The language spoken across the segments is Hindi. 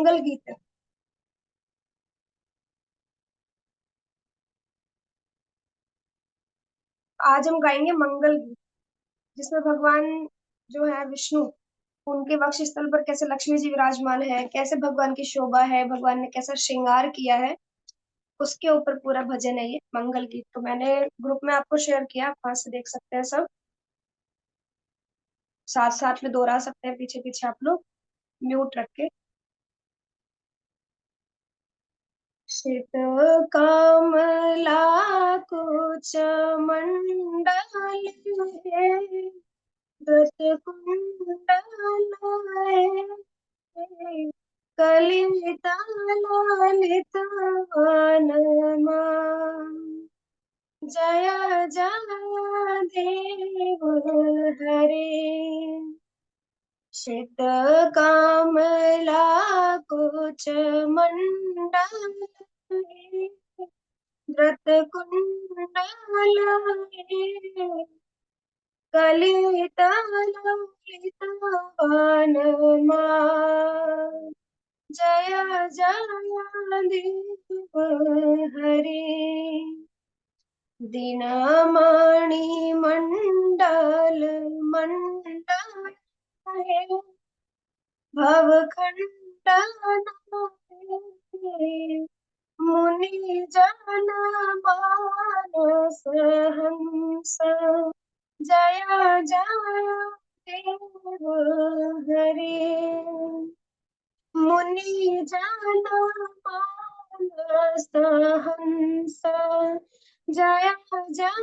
मंगल गीत। आज हम गाएंगे मंगल गीत, जिसमें भगवान जो है विष्णु, उनके वक्ष स्थल पर कैसे लक्ष्मी जी विराजमान है, कैसे भगवान की शोभा है, भगवान ने कैसा श्रृंगार किया है, उसके ऊपर पूरा भजन है ये मंगल गीत। तो मैंने ग्रुप में आपको शेयर किया, आप वहां से देख सकते हैं सब, साथ साथ में दोहरा सकते हैं पीछे पीछे आप लोग, म्यूट रख के। शीत कामला कुच मंडल है, व्रत कुंडलाए, कलिता ललिता वनमा, जय जय देव हरे। शीत कामला कुच मंडल, व्रत कुंडलाए, कलिता ललिता वनमा, जय जय देव हरे। दीनमणि मंडल मंडल है, भव खंडन है, मुनि जन मानस हंस, जय जय देव हरे। मुनि जना मानस हंस, जय जय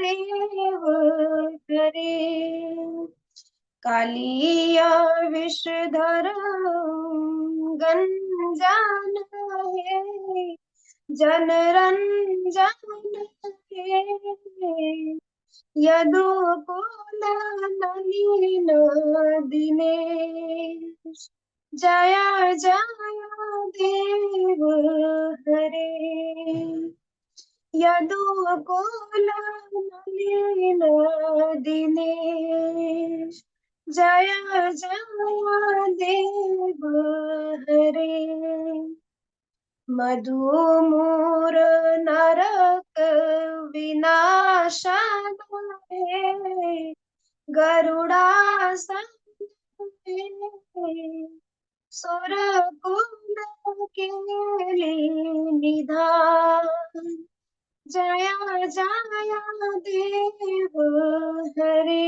देव हरे। कालिया विषधर गंजन है, जनरंजन है, यदुकुल नलिन दिनेश, जय जय देव हरे। यदुकुल नलिन दिनेश, जय जय देव हरे। मधुमूर नरक विनाशाय, गरुड़ासन सुरकुल केली निधान, जय जय देव हरे।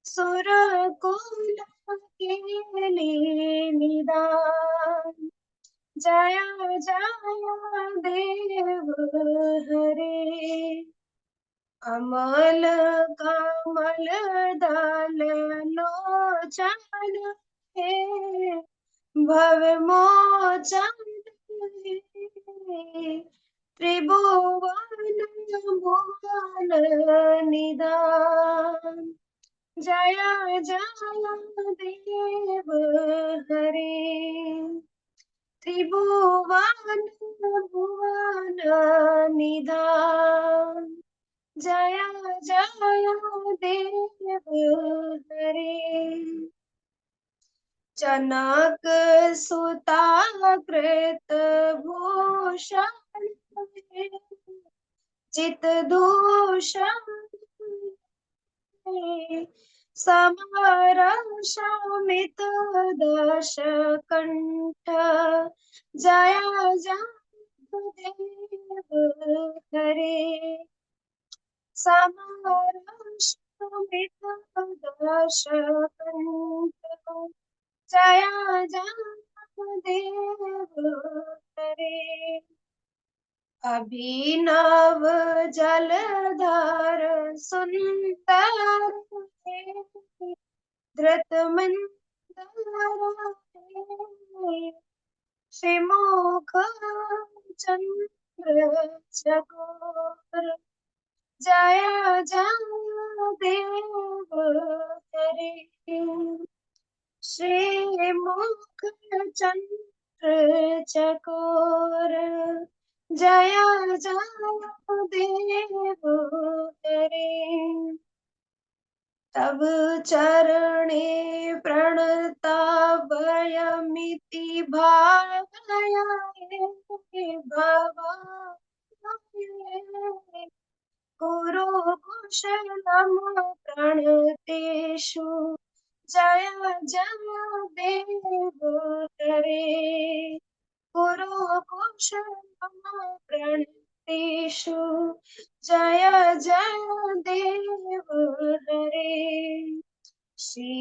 सुरकुल केली निधान, जय जय देव हरे। अमल कमल दल लोचन है, भव मोचन है, त्रिभुवन भुवन निदान, जय जय देव हरे। त्रिभुवन भुवन निधान, जय जय देव हरे। जनक सुता कृत भूषण, चित दूषण, समर शमित दश कंठ, जय जय देव हरे। समर शमित दश कंठ, जय जय देव हरे। अभिनव जलधर सुंदर है, धृत मंदर है, श्रीमुख चंद्र चकोर, जय जय देव हरे। श्रीमुख चंद्र चकोर, जय जय देव हरे। तव चरणे प्रणताभयमिति भावयामि भवामि। कुरु कुशलम् प्रणतेषु जय जय देव हरे। कुरु कुशलम् प्रणतेषु जय जय देव हरे। श्री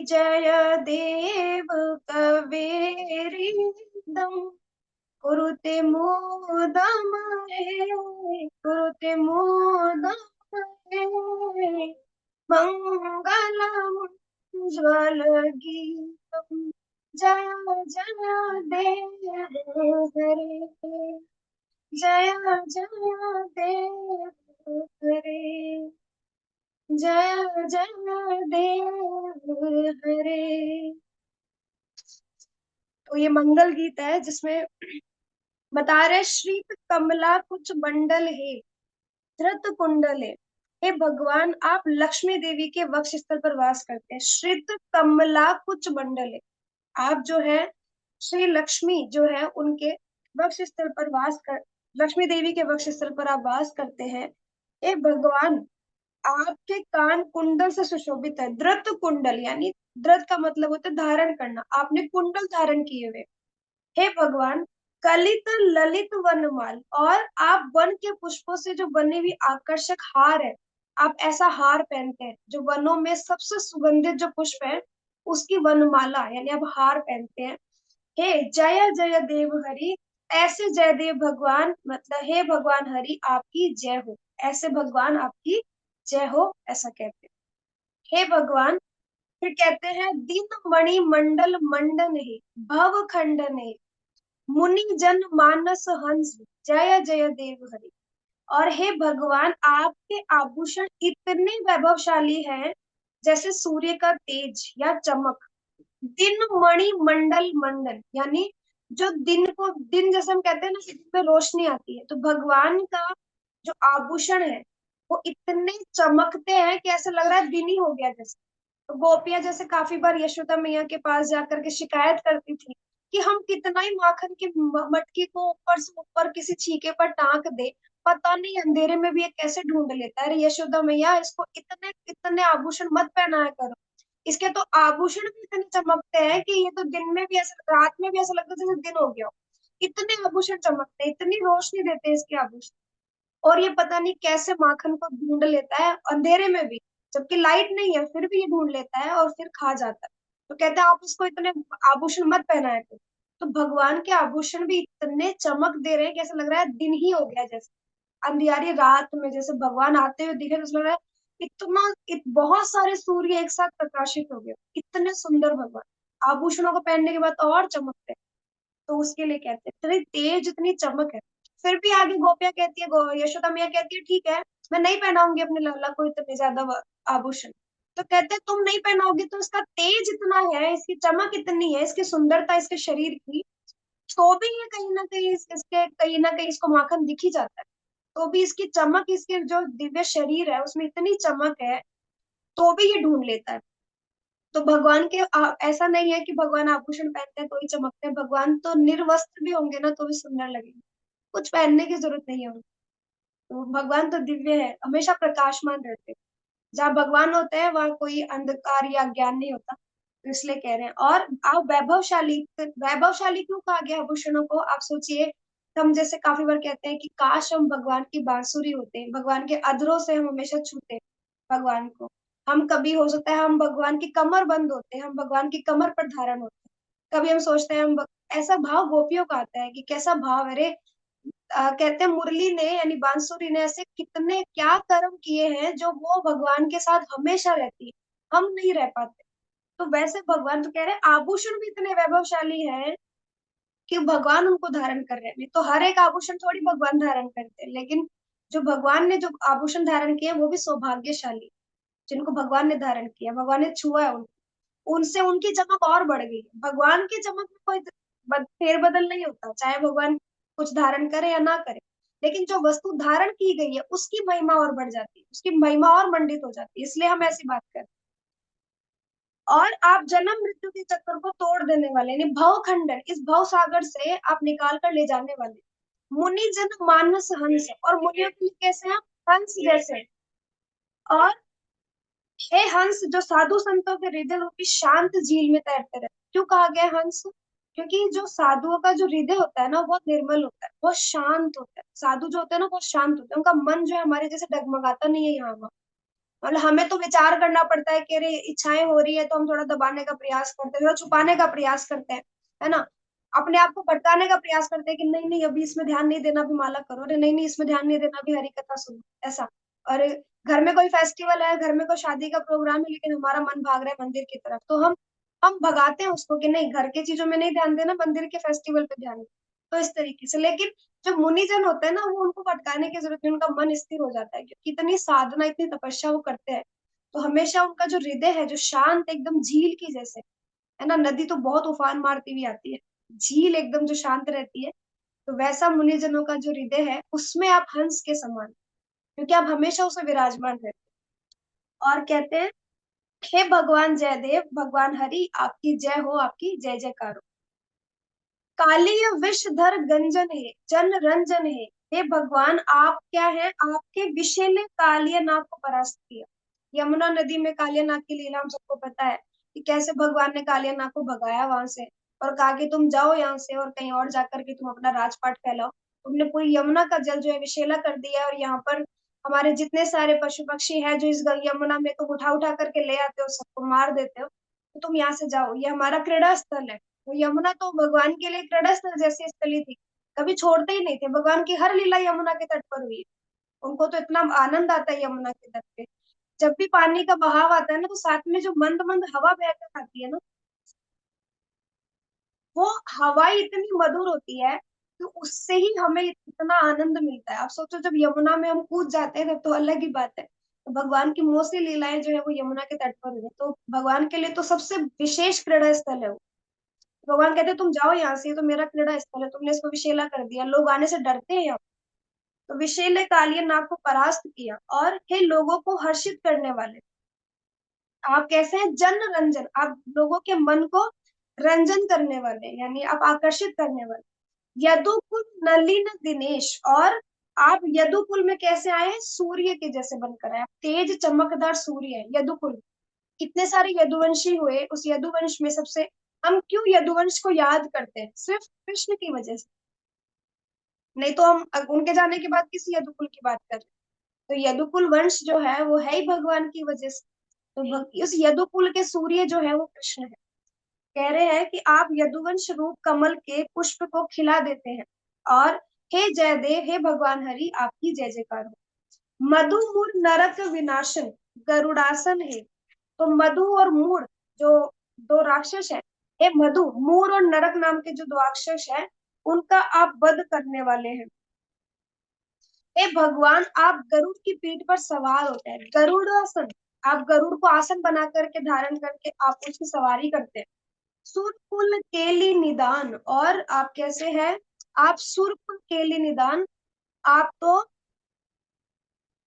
जय देव कवेरिदम् कुरुते मोदमहे कुरुते मोदमहे मङ्गलमुज्ज्वलगीतम् जय जय देव हरे। जय जय देव हरे। जय जय देव हरे। तो ये मंगल गीत है जिसमें बता रहे श्रीत कमला कुछ मंडल है धृत कुंडल है। हे भगवान आप लक्ष्मी देवी के वक्ष स्थल पर वास करते हैं। श्रित कमला कुछ मंडल है। आप जो है श्री लक्ष्मी जो है उनके वक्ष स्थल पर वास कर लक्ष्मी देवी के वक्ष स्थल पर आप वास करते हैं। हे भगवान आपके कान कुंडल से सुशोभित है। धृत कुंडल यानी धृत का मतलब होता है धारण करना। आपने कुंडल धारण किए हुए। हे भगवान कलित ललित वनमाल और आप वन के पुष्पों से जो बनी हुई आकर्षक हार है आप ऐसा हार पहनते हैं जो वनों में सबसे सुगंधित जो पुष्प है उसकी वनमाला यानी आप हार पहनते हैं। हे जय जय देव हरि ऐसे जयदेव भगवान मतलब हे भगवान हरि आपकी जय हो। ऐसे भगवान आपकी जय हो ऐसा कहते हैं। हे भगवान फिर कहते हैं दिन मणि मंडल मंडन है भव खंडन है मुनि जन मानस हंस जय जय देव हरि। और हे भगवान आपके आभूषण इतने वैभवशाली हैं जैसे सूर्य का तेज या चमक। दिन मणि मंडल मंडन यानी जो दिन को दिन जैसे हम कहते हैं ना कि दिन में रोशनी आती है तो भगवान का जो आभूषण है वो इतने चमकते हैं कि ऐसा लग रहा है दिन ही हो गया जैसे। तो गोपियां जैसे काफी बार यशोदा मैया के पास जाकर के शिकायत करती थी कि हम कितना ही माखन की मटकी को ऊपर से ऊपर किसी छीके पर टांक दे पता नहीं अंधेरे में भी ये कैसे ढूंढ लेता है। अरे यशोदा मैया इसको इतने इतने आभूषण मत पहनाया करो। इसके तो आभूषण भी इतने चमकते हैं कि ये तो दिन में भी ऐसा रात में भी ऐसा लगता है जैसे दिन हो गया हो। इतने आभूषण चमकते हैं इतनी रोशनी देते हैं इसके आभूषण। और ये पता नहीं कैसे माखन को ढूंढ लेता है अंधेरे में भी जबकि लाइट नहीं है फिर भी ये ढूंढ लेता है और फिर खा जाता है। तो कहते हैं आप इसको इतने आभूषण मत पहनाया करो। तो भगवान के आभूषण भी इतने चमक दे रहे हैं कि ऐसा लग रहा है दिन ही हो गया जैसे अंधियारी रात में जैसे भगवान आते हुए दिखे तो ऐसा लग रहा है बहुत सारे सूर्य एक साथ प्रकाशित हो गए इतने सुंदर भगवान आभूषणों को पहनने के बाद और चमकते हैं। तो उसके लिए कहते हैं इतनी तेज इतनी चमक है। फिर भी आगे गोपियां कहती है यशोदा मैया कहती है ठीक है मैं नहीं पहनाऊंगी अपने लाला को इतने ज्यादा आभूषण। तो कहते हैं तुम नहीं पहनाओगी तो इसका तेज इतना है इसकी चमक इतनी है इसकी सुंदरता इसके शरीर की तो भी ये कहीं ना कहीं इसके कहीं ना कहीं इसको माखन दिख ही जाता है। तो भी इसकी चमक इसके जो दिव्य शरीर है उसमें इतनी चमक है तो भी ये ढूंढ लेता है। तो भगवान के ऐसा नहीं है कि भगवान आभूषण पहनते हैं तो ही चमकते हैं। भगवान तो निर्वस्त्र भी होंगे ना तो भी सुंदर लगेंगे। कुछ पहनने की जरूरत नहीं है उनको। तो भगवान तो दिव्य है हमेशा प्रकाशमान रहते हैं। जहाँ भगवान होते हैं वहां कोई अंधकार या ज्ञान नहीं होता। तो इसलिए कह रहे हैं और आप वैभवशाली वैभवशाली क्यों कहा गया आभूषणों को आप सोचिए। हम जैसे काफी बार कहते हैं कि काश हम भगवान की बांसुरी होते भगवान के अधरों से हम हमेशा छूते भगवान को। हम कभी हो सकता है हम भगवान की कमर बंद होते हम भगवान की कमर पर धारण होते कभी हम सोचते हैं ऐसा भाव गोपियों का आता है कि कैसा भाव है रे। कहते हैं मुरली ने यानी बांसुरी ने ऐसे कितने क्या कर्म किए हैं जो वो भगवान के साथ हमेशा रहती है हम नहीं रह पाते। तो वैसे भगवान तो कह रहे हैं आभूषण भी इतने वैभवशाली हैं कि भगवान उनको धारण कर रहे हैं। नहीं तो हर एक आभूषण थोड़ी भगवान धारण करते हैं लेकिन जो भगवान ने जो आभूषण धारण किए वो भी सौभाग्यशाली जिनको भगवान ने धारण किया भगवान ने छुआ है उनको उनसे उनकी चमक और बढ़ गई है। भगवान की चमक में कोई फेरबदल नहीं होता चाहे भगवान कुछ धारण करे या ना करे। लेकिन जो वस्तु धारण की गई है उसकी महिमा और बढ़ जाती है उसकी महिमा और मंडित हो जाती है इसलिए हम ऐसी बात करते हैं। और आप जन्म मृत्यु के चक्कर को तोड़ देने वाले, यानी भव खंडन, इस भव सागर से आप निकाल कर ले जाने वाले। मुनि जन मानस हंस, और मुनियों के लिए कैसे हैं आप? हंस जैसे। और हे हंस, जो साधु संतों के हृदय रूपी शांत झील में तैरते रहते। क्यों कहा गया हंस? क्योंकि जो साधुओं का जो हृदय होता है ना, वो बहुत निर्मल होता है, बहुत शांत होता है। साधु जो होते हैं ना, बहुत शांत होते हैं, उनका मन जो है हमारे जैसे डगमगाता नहीं है यहाँ वहाँ। मतलब हमें तो विचार करना पड़ता है कि अरे इच्छाएं हो रही है, तो हम थोड़ा दबाने का प्रयास करते हैं, थोड़ा छुपाने का प्रयास करते हैं, है ना। अपने आप को भटकाने का प्रयास करते हैं कि नहीं नहीं अभी इसमें ध्यान नहीं देना, अभी माला करो, अरे नहीं नहीं इसमें ध्यान नहीं देना, अभी हरी कथा सुनो, ऐसा। और घर में कोई फेस्टिवल है, घर में कोई शादी का प्रोग्राम है, लेकिन हमारा मन भाग रहा है मंदिर की तरफ, तो हम भगाते हैं उसको कि नहीं, घर की चीजों में नहीं ध्यान देना, मंदिर के फेस्टिवल पे ध्यान देना। तो इस तरीके से, लेकिन जो मुनिजन होते हैं ना, वो उनको भटकाने की जरूरत नहीं, उनका मन स्थिर हो जाता है, क्योंकि इतनी साधना इतनी तपस्या वो करते हैं। तो हमेशा उनका जो हृदय है, जो शांत एकदम झील की जैसे, है ना, नदी तो बहुत उफान मारती हुई आती है, झील एकदम जो शांत रहती है, तो वैसा मुनिजनों का जो हृदय है, उसमें आप हंस के समान, क्योंकि आप हमेशा उसमें विराजमान रहते हैं। और कहते हैं, हे भगवान जयदेव, भगवान हरि आपकी जय हो, आपकी जय जयकार हो। कालीय विषधर गंजन है, जन रंजन है। हे भगवान, आप क्या है, आपके विषैले कालिय नाग को परास्त किया। यमुना नदी में कालिय नाग की लीला हम सबको पता है, कि कैसे भगवान ने कालिय नाग को भगाया वहां से, और कहा कि तुम जाओ यहाँ से और कहीं और जाकर के तुम अपना राजपाट फैलाओ। तुमने पूरी यमुना का जल जो है विषैला कर दिया है, और यहाँ पर हमारे जितने सारे पशु पक्षी हैं जो इस यमुना में तुम उठा उठा करके ले आते हो, सबको मार देते हो, तो तुम यहाँ से जाओ, ये हमारा क्रीड़ा स्थल है। तो यमुना तो भगवान के लिए क्रीड़ा स्थल जैसी स्थली थी, कभी छोड़ते ही नहीं थे, भगवान की हर लीला यमुना के तट पर हुई है। उनको तो इतना आनंद आता है यमुना के तट पे, जब भी पानी का बहाव आता है ना, तो साथ में जो मंद मंद हवा बहकर आती है ना, वो हवा ही इतनी मधुर होती है कि उससे ही हमें इतना आनंद मिलता है। आप सोचो, जब यमुना में हम कूद जाते हैं तब तो अलग ही बात है। तो भगवान की मौसी लीलाएं जो है वो यमुना के तट पर हुई है, तो भगवान के लिए तो सबसे विशेष क्रीड़ा स्थल है वो। भगवान कहते तुम जाओ यहाँ से, ये तो मेरा क्रीड़ा स्थल है, तुमने इसको विषैला कर दिया, लोग आने से डरते हैं यहाँ। तो विषैले कालिय नाग को परास्त किया, और हे लोगों को हर्षित करने वाले, आप कैसे हैं, जन रंजन, आप लोगों के मन को रंजन करने वाले, यानी आप आकर्षित करने वाले। यदुकुल नलिन दिनेश, और आप यदुकुल में कैसे आए हैं, सूर्य के जैसे बनकर आए, आप तेज चमकदार सूर्य है यदुकुल। कितने सारे यदुवंशी हुए, उस यदुवंश में सबसे, हम क्यों यदुवंश को याद करते हैं, सिर्फ कृष्ण की वजह से। नहीं तो हम उनके जाने के बाद किस यदुकुल की बात कर रहे हैं। तो यदुकुल वंश जो है वो है ही भगवान की वजह से। तो उस यदुकुल के सूर्य जो है वो कृष्ण है। कह रहे हैं कि आप यदुवंश रूप कमल के पुष्प को खिला देते हैं, और हे जयदेव, हे भगवान हरि आपकी जय जयकार हो। मधु मूर नरक विनाशन, गरुड़ासन है। तो मधु और मूर, जो दो राक्षस है, हे मधु, मूर और नरक नाम के जो दो राक्षस है, उनका आप वध करने वाले हैं। हे भगवान, आप गरुड़ की पीठ पर सवार होते हैं, गरुड़ासन, आप गरुड़ को आसन बना करके धारण करके आप उसकी सवारी करते हैं। सुरकुल केली निदान, और आप कैसे हैं, आप सुरकुल केली निदान, आप तो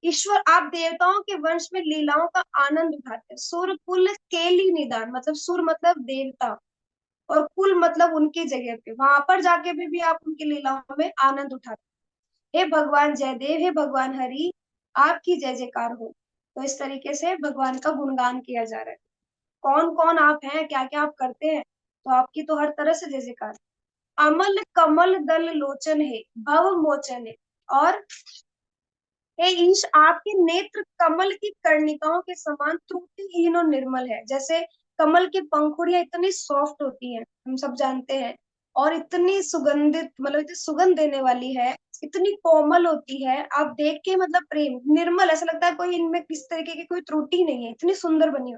ईश्वर, आप देवताओं के वंश में लीलाओं का आनंद उठाते हैं। सुरकुल केली निदान, मतलब सुर मतलब देवता, और कुल मतलब उनकी जगह पे, वहां पर जाके भी आप उनकी लीलाओं में आनंद उठाते हैं। हे भगवान जयदेव, हे भगवान हरि आपकी जय जयकार हो। तो इस तरीके से भगवान का गुणगान किया जा रहा है। कौन कौन आप हैं, क्या क्या आप करते हैं, तो आपकी तो हर तरह से जय जयकार। अमल कमल दल लोचन है, भव मोचन है। और हे ईश, आपके नेत्र कमल की कर्णिकाओं के समान त्रुटिहीन और निर्मल है। जैसे कमल की पंखुड़ियां इतनी सॉफ्ट होती हैं, हम सब जानते हैं, और इतनी सुगंधित, मतलब इतनी सुगंध देने वाली है, इतनी कोमल होती है, आप देख के मतलब प्रेम निर्मल, ऐसा लगता है कोई इनमें किस तरीके की कोई त्रुटि नहीं है, इतनी सुंदर बनी हो।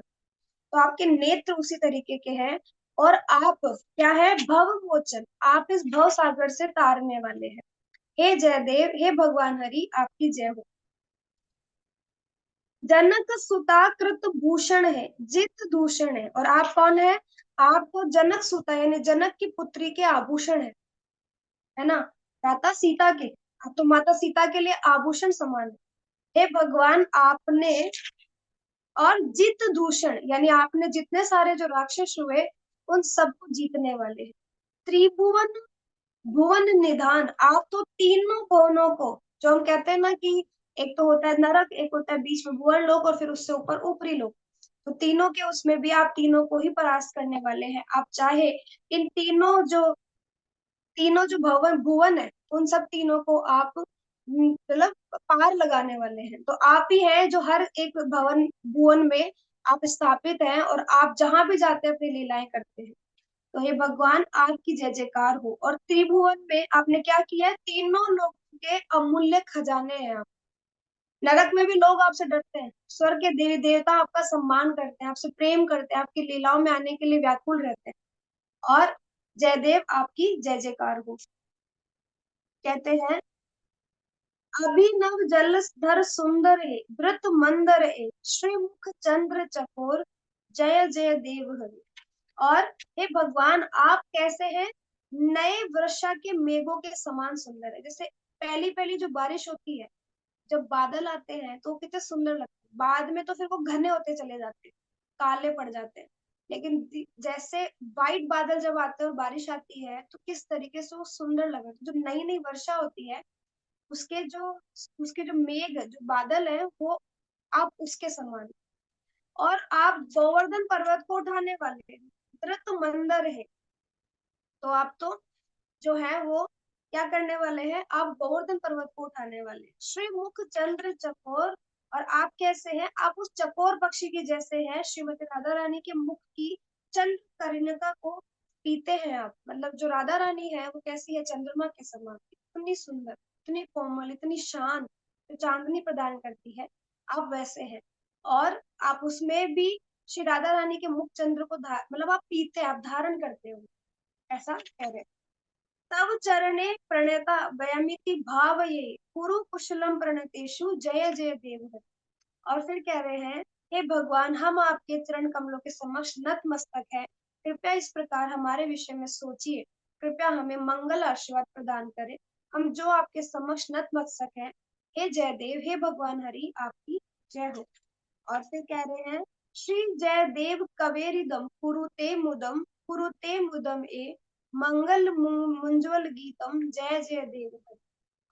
तो आपके नेत्र उसी तरीके के हैं। और आप क्या है, भव मोचन, आप इस भव सागर से तारने वाले हैं। हे जयदेव, हे भगवान हरि आपकी जय हो। जनक सुताकृत भूषण है, जित दूषण है। और आप कौन है, आप तो जनक सुता, यानी जनक की पुत्री के आभूषण है ना, माता सीता के, आप तो माता सीता के लिए आभूषण समान है। हे भगवान, आपने और जित दूषण यानी आपने जितने सारे जो राक्षस हुए उन सबको जीतने वाले हैं। त्रिभुवन भुवन निधान, आप तो तीनों भुवनों को, जो हम कहते हैं ना कि एक तो होता है नरक, एक होता है बीच में भुवन लोक, और फिर उससे ऊपर ऊपरी लोक, तो तीनों के उसमें भी आप तीनों को ही परास्त करने वाले हैं। आप चाहे इन तीनों जो भवन भुवन है उन सब तीनों को आप मतलब पार लगाने वाले हैं। तो आप ही हैं जो हर एक भवन भुवन में आप स्थापित हैं, और आप जहां भी जाते हैं अपनी लीलाएं करते हैं। तो हे भगवान आपकी जय जयकार हो। और त्रिभुवन में आपने क्या किया है, तीनों लोगों के अमूल्य खजाने हैं आप। नरक में भी लोग आपसे डरते हैं, स्वर्ग के देवी देवता आपका सम्मान करते हैं, आपसे प्रेम करते हैं, आपकी लीलाओं में आने के लिए व्याकुल रहते हैं। और जयदेव आपकी जय जयकार हो। कहते हैं, अभिनव जलधर सुंदर है व्रत मंदर है, श्रीमुख चंद्र चकोर, जय जय देव हरि। और हे भगवान आप कैसे हैं, नए वर्षा के मेघों के समान सुंदर है। जैसे पहली पहली जो बारिश होती है, जब बादल आते हैं तो वो कितने सुंदर लगते हैं, बाद में तो फिर वो घने होते चले जाते हैं, काले पड़ जाते हैं। लेकिन जैसे वाइट बादल जब आते हैं और बारिश आती है तो किस तरीके से वो सुंदर लगता है। जो नई नई वर्षा होती है उसके जो उसके जो मेघ जो बादल है वो आप उसके समान। और आप गोवर्धन पर्वत को उठाने वाले हैं, धृत मंदर है। तो आप तो जो है वो क्या करने वाले हैं, आप गोवर्धन पर्वत को उठाने वाले हैं। श्रीमुख चंद्र चकोर, और आप कैसे हैं, आप उस चकोर पक्षी की जैसे हैं। श्रीमती राधा रानी के मुख की चंद्र करिणका को पीते हैं आप। मतलब जो राधा रानी है वो कैसी है, चंद्रमा के समान, इतनी सुंदर, इतनी कोमल, इतनी शांत, जो चांदनी प्रदान करती है, आप वैसे हैं। और आप उसमें भी श्री राधा रानी के मुख चंद्र को मतलब आप पीते, आप धारण करते हो, ऐसा कह रहे। तव चरणे प्रणेता वयमिति भावये, कुरु कुशलम प्रणतेषु, जय जय देव। और फिर कह रहे हैं, हे भगवान हम आपके चरण कमलों के समक्ष नतमस्तक है, कृपया इस प्रकार हमारे विषय में सोचिए, कृपया हमें मंगल आशीर्वाद प्रदान करें, हम जो आपके समक्ष नतमस्तक हैं। हे जयदेव, हे भगवान हरि आपकी जय हो। और फिर कह रहे हैं, श्री जयदेव कवेरिदम कुरुते मुदम ए, मंगल मुंजवल गीतम, जय जय देव हरि।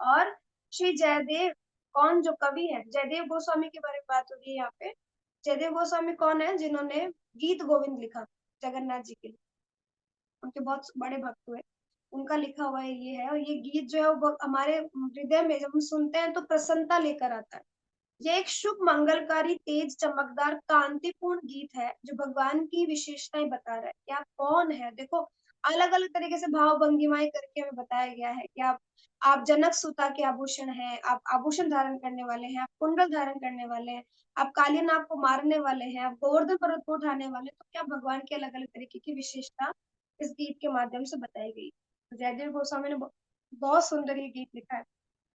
और श्री जयदेव कौन, जो कवि है, जयदेव गोस्वामी के बारे में बात हो रही है यहाँ पे। जयदेव गोस्वामी कौन है, जिन्होंने गीत गोविंद लिखा जगन्नाथ जी के लिए, उनके बहुत बड़े भक्त हुए, उनका लिखा हुआ है ये है। और ये गीत जो है वो हमारे हृदय में जब हम सुनते हैं तो प्रसन्नता लेकर आता है। ये एक शुभ मंगलकारी तेज चमकदार कांतिपूर्ण गीत है जो भगवान की विशेषताएं बता रहा है कि आप कौन है। देखो अलग अलग तरीके से भाव भंगिमाएं करके हमें बताया गया है कि आप जनक सुता के आभूषण हैं, आप आभूषण धारण करने वाले हैं, आप कुंडल धारण करने वाले हैं, आप काली नाग को मारने वाले हैं, आप गोवर्धन पर्वत को उठाने वाले हैं। तो क्या भगवान की अलग अलग तरीके की विशेषता इस गीत के माध्यम से बताई गई। तो जयदेव गोस्वामी ने बहुत सुंदर ये गीत लिखा है।